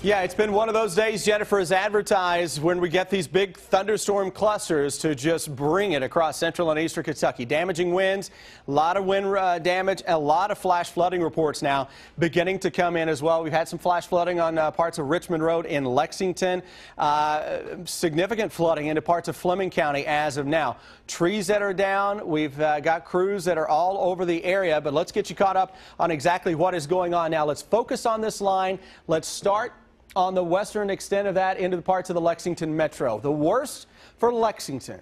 Yeah, it's been one of those days, Jennifer, as advertised, when we get these big thunderstorm clusters to just bring it across central and eastern Kentucky. Damaging winds, a lot of wind damage, a lot of flash flooding reports now beginning to come in as well. We've had some flash flooding on parts of Richmond Road in Lexington. Significant flooding into parts of Fleming County as of now. Trees that are down. We've got crews that are all over the area, but let's get you caught up on exactly what is going on now. Let's focus on this line. Let's start on the western extent of that into the parts of the Lexington metro. The worst for Lexington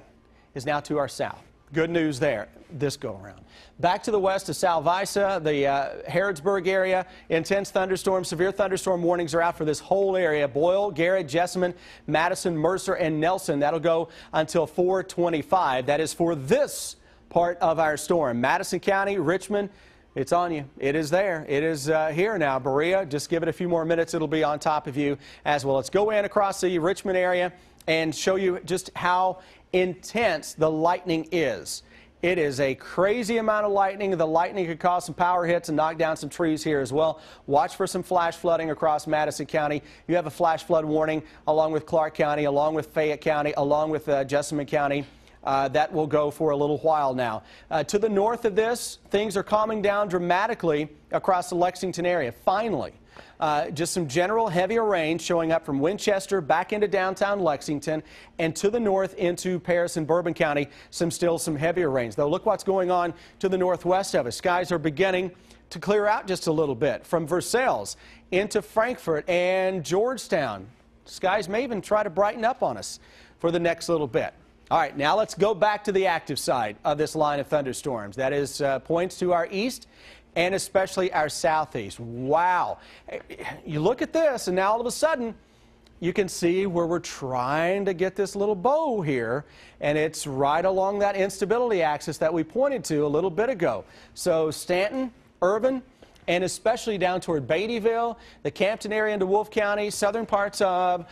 is now to our south. Good news there this go around. Back to the west to Salvisa, the Harrodsburg area. Intense thunderstorms, severe thunderstorm warnings are out for this whole area. Boyle, Garrett, Jessamine, Madison, Mercer, and Nelson. That'll go until 4:25. That is for this part of our storm. Madison County, Richmond, it's on you. It is there. It is here now. Berea, just give it a few more minutes. It'll be on top of you as well. Let's go in across the Richmond area and show you just how intense the lightning is. It is a crazy amount of lightning. The lightning could cause some power hits and knock down some trees here as well. Watch for some flash flooding across Madison County. You have a flash flood warning along with Clark County, along with Fayette County, along with Jessamine County. That will go for a little while now. To the north of this, things are calming down dramatically across the Lexington area. Finally, just some general heavier rain showing up from Winchester back into downtown Lexington and to the north into Paris and Bourbon County. Still some heavier rains. Though look what's going on to the northwest of us. Skies are beginning to clear out just a little bit from Versailles into Frankfort and Georgetown. Skies may even try to brighten up on us for the next little bit. All right, now let's go back to the active side of this line of thunderstorms. That is points to our east and especially our southeast. Wow. You look at this, and now all of a sudden, you can see where we're trying to get this little bow here, and it's right along that instability axis that we pointed to a little bit ago. So Stanton, Irvin, and especially down toward Beattyville, the Campton area into Wolfe County, southern parts of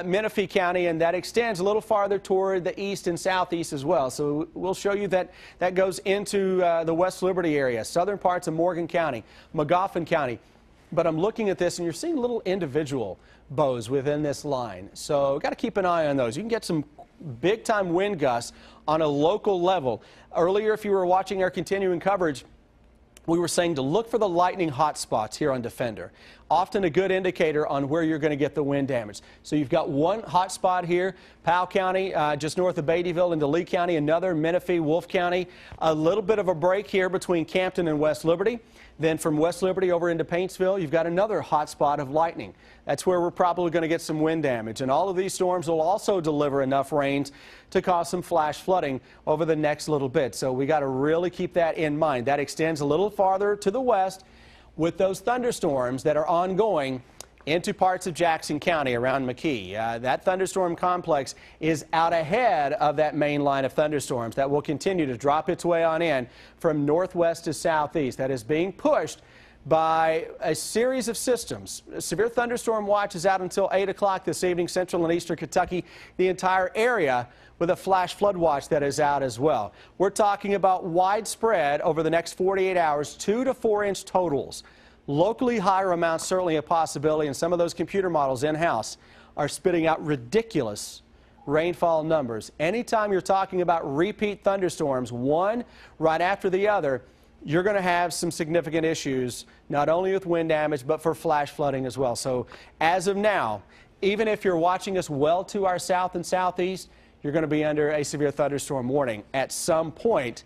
Menifee County, and that extends a little farther toward the east and southeast as well. So we'll show you that that goes into the West Liberty area, southern parts of Morgan County, Magoffin County. But I'm looking at this, and you're seeing little individual bows within this line. So we've got to keep an eye on those. You can get some big-time wind gusts on a local level. Earlier, if you were watching our continuing coverage, we were saying to look for the lightning hot spots here on Defender. Often a good indicator on where you're going to get the wind damage. So you've got one hot spot here, Powell County, just north of Beattyville into Lee County, another Menifee, Wolfe County. A little bit of a break here between Campton and West Liberty. Then from West Liberty over into Paintsville, you've got another hot spot of lightning. That's where we're probably going to get some wind damage. And all of these storms will also deliver enough rains to cause some flash flooding over the next little bit. So we got to really keep that in mind. That extends a little farther to the west with those thunderstorms that are ongoing into parts of Jackson County around McKee. That thunderstorm complex is out ahead of that main line of thunderstorms that will continue to drop its way on in from northwest to southeast. That is being pushed by a series of systems. A severe thunderstorm watch is out until 8 o'clock this evening, central and eastern Kentucky, the entire area, with a flash flood watch that is out as well. We're talking about widespread over the next 48 hours, 2 to 4 inch totals. Locally higher amounts certainly a possibility, and some of those computer models in-house are spitting out ridiculous rainfall numbers. Anytime you're talking about repeat thunderstorms, one right after the other, you're going to have some significant issues, not only with wind damage, but for flash flooding as well. So as of now, even if you're watching us well to our south and southeast, you're going to be under a severe thunderstorm warning at some point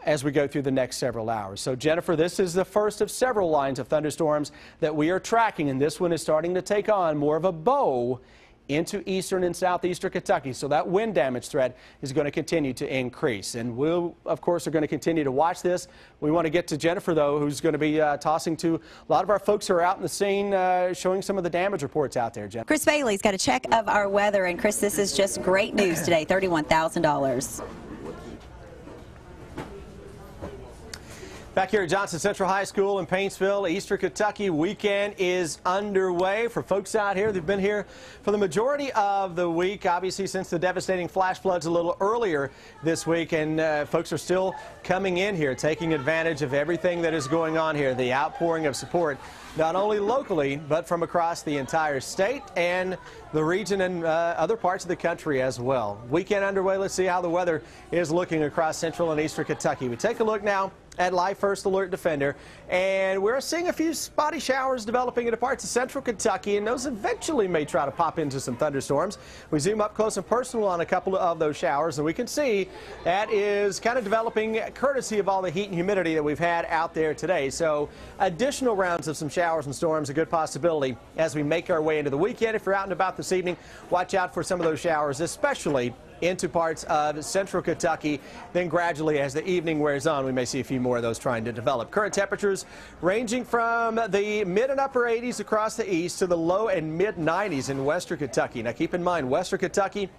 as we go through the next several hours. So Jennifer, this is the first of several lines of thunderstorms that we are tracking, and this one is starting to take on more of a bow into eastern and southeastern Kentucky. So that wind damage threat is going to continue to increase. And we'll, of course, are going to continue to watch this. We want to get to Jennifer, though, who's going to be tossing to a lot of our folks who are out in the scene, showing some of the damage reports out there, Jennifer. Chris Bailey's got a check of our weather. And, Chris, this is just great news today, $31,000. Back here at Johnson Central High School in Paintsville, Eastern Kentucky, weekend is underway. For folks out here, they've been here for the majority of the week, obviously since the devastating flash floods a little earlier this week, and folks are still coming in here, taking advantage of everything that is going on here, the outpouring of support, not only locally, but from across the entire state and the region and other parts of the country as well. Weekend underway. Let's see how the weather is looking across Central and Eastern Kentucky. We take a look now at Live First Alert Defender, and we're seeing a few spotty showers developing into parts of Central Kentucky, and those eventually may try to pop into some thunderstorms. We zoom up close and personal on a couple of those showers, and we can see that is kind of developing courtesy of all the heat and humidity that we've had out there today. So additional rounds of some showers and storms, a good possibility as we make our way into the weekend. If you're out and about this evening, watch out for some of those showers, especially into parts of Central Kentucky. Then gradually, as the evening wears on, we may see a few more of those trying to develop. Current temperatures ranging from the mid and upper 80s across the east to the low and mid 90s in Western Kentucky. Now keep in mind, Western Kentucky,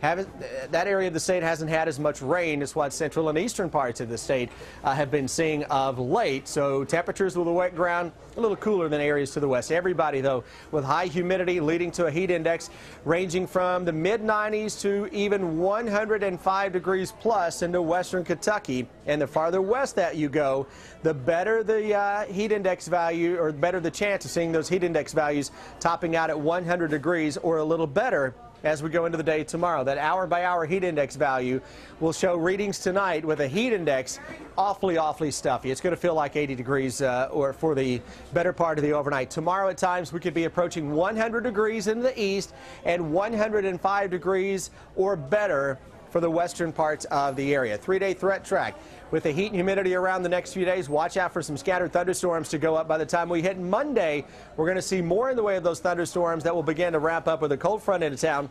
that area of the state hasn't had as much rain as what central and eastern parts of the state have been seeing of late. So temperatures with the wet ground a little cooler than areas to the west. Everybody, though, with high humidity leading to a heat index ranging from the mid 90s to even 105 degrees plus into western Kentucky. And the farther west that you go, the better the heat index value, or the better the chance of seeing those heat index values topping out at 100 degrees or a little better as we go into the day tomorrow. That hour-by-hour heat index value will show readings tonight with a heat index awfully stuffy. It's going to feel like 80 degrees or for the better part of the overnight. Tomorrow at times we could be approaching 100 degrees in the east and 105 degrees or better for the western parts of the area. 3-day threat track. With the heat and humidity around the next few days, watch out for some scattered thunderstorms to go up. By the time we hit Monday, we're going to see more in the way of those thunderstorms that will begin to ramp up with a cold front into town.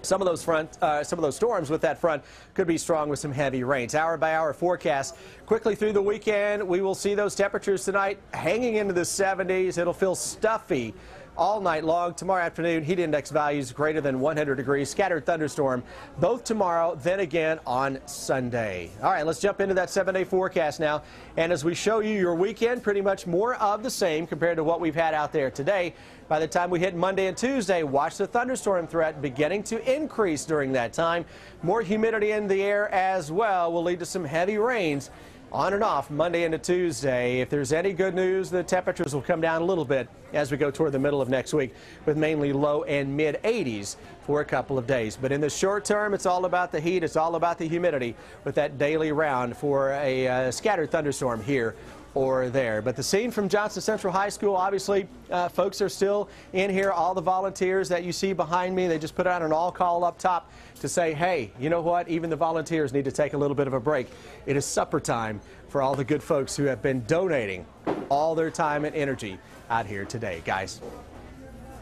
Some of those storms with that front could be strong with some heavy rains. Hour-by-hour forecast. Quickly through the weekend, we will see those temperatures tonight hanging into the 70s. It'll feel stuffy all night long. Tomorrow afternoon, heat index values greater than 100 degrees. Scattered thunderstorm both tomorrow, then again on Sunday. All right, let's jump into that 7-day forecast now. And as we show you your weekend, pretty much more of the same compared to what we've had out there today. By the time we hit Monday and Tuesday, watch the thunderstorm threat beginning to increase during that time. More humidity in the air as well will lead to some heavy rains on and off Monday into Tuesday. If there's any good news, the temperatures will come down a little bit as we go toward the middle of next week, with mainly low and mid 80s for a couple of days. But in the short term, it's all about the heat. It's all about the humidity with that daily round for a scattered thunderstorm here or there. But the scene from Johnson Central High School, obviously, folks are still in here. All the volunteers that you see behind me, they just put out an all-call up top to say, hey, you know what? Even the volunteers need to take a little bit of a break. It is supper time for all the good folks who have been donating all their time and energy out here today. Guys.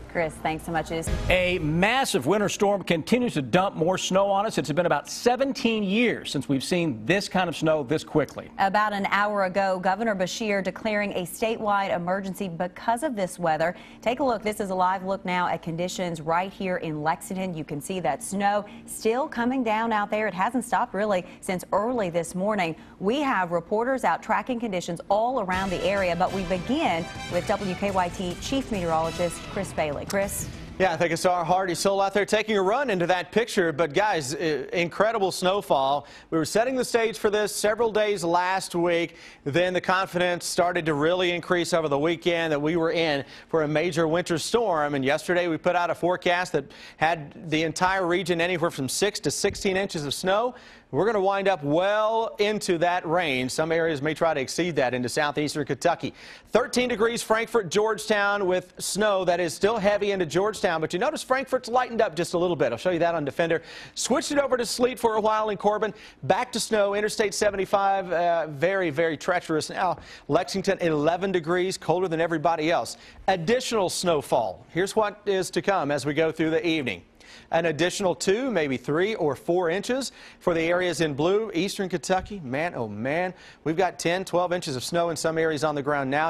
Chris, thanks so much. A massive winter storm continues to dump more snow on us. It's been about 17 years since we've seen this kind of snow this quickly. About an hour ago, Governor Beshear declaring a statewide emergency because of this weather. Take a look. This is a live look now at conditions right here in Lexington. You can see that snow still coming down out there. It hasn't stopped really since early this morning. We have reporters out tracking conditions all around the area, but we begin with WKYT Chief Meteorologist Chris Bailey. Chris? Yeah, I think it's our Hardy Soul out there taking a run into that picture. But guys, incredible snowfall. We were setting the stage for this several days last week. Then the confidence started to really increase over the weekend that we were in for a major winter storm. And yesterday we put out a forecast that had the entire region anywhere from 6 to 16 inches of snow. We're going to wind up well into that range. Some areas may try to exceed that into southeastern Kentucky. 13 degrees Frankfort, Georgetown with snow that is still heavy into Georgetown. But you notice Frankfort's lightened up just a little bit. I'll show you that on Defender. Switched it over to sleet for a while in Corbin. Back to snow. Interstate 75, very treacherous now. Lexington, 11 degrees, colder than everybody else. Additional snowfall. Here's what is to come as we go through the evening. An additional 2, maybe 3 or 4 inches for the areas in blue. Eastern Kentucky, man, oh man, we've got 10, 12 inches of snow in some areas on the ground now.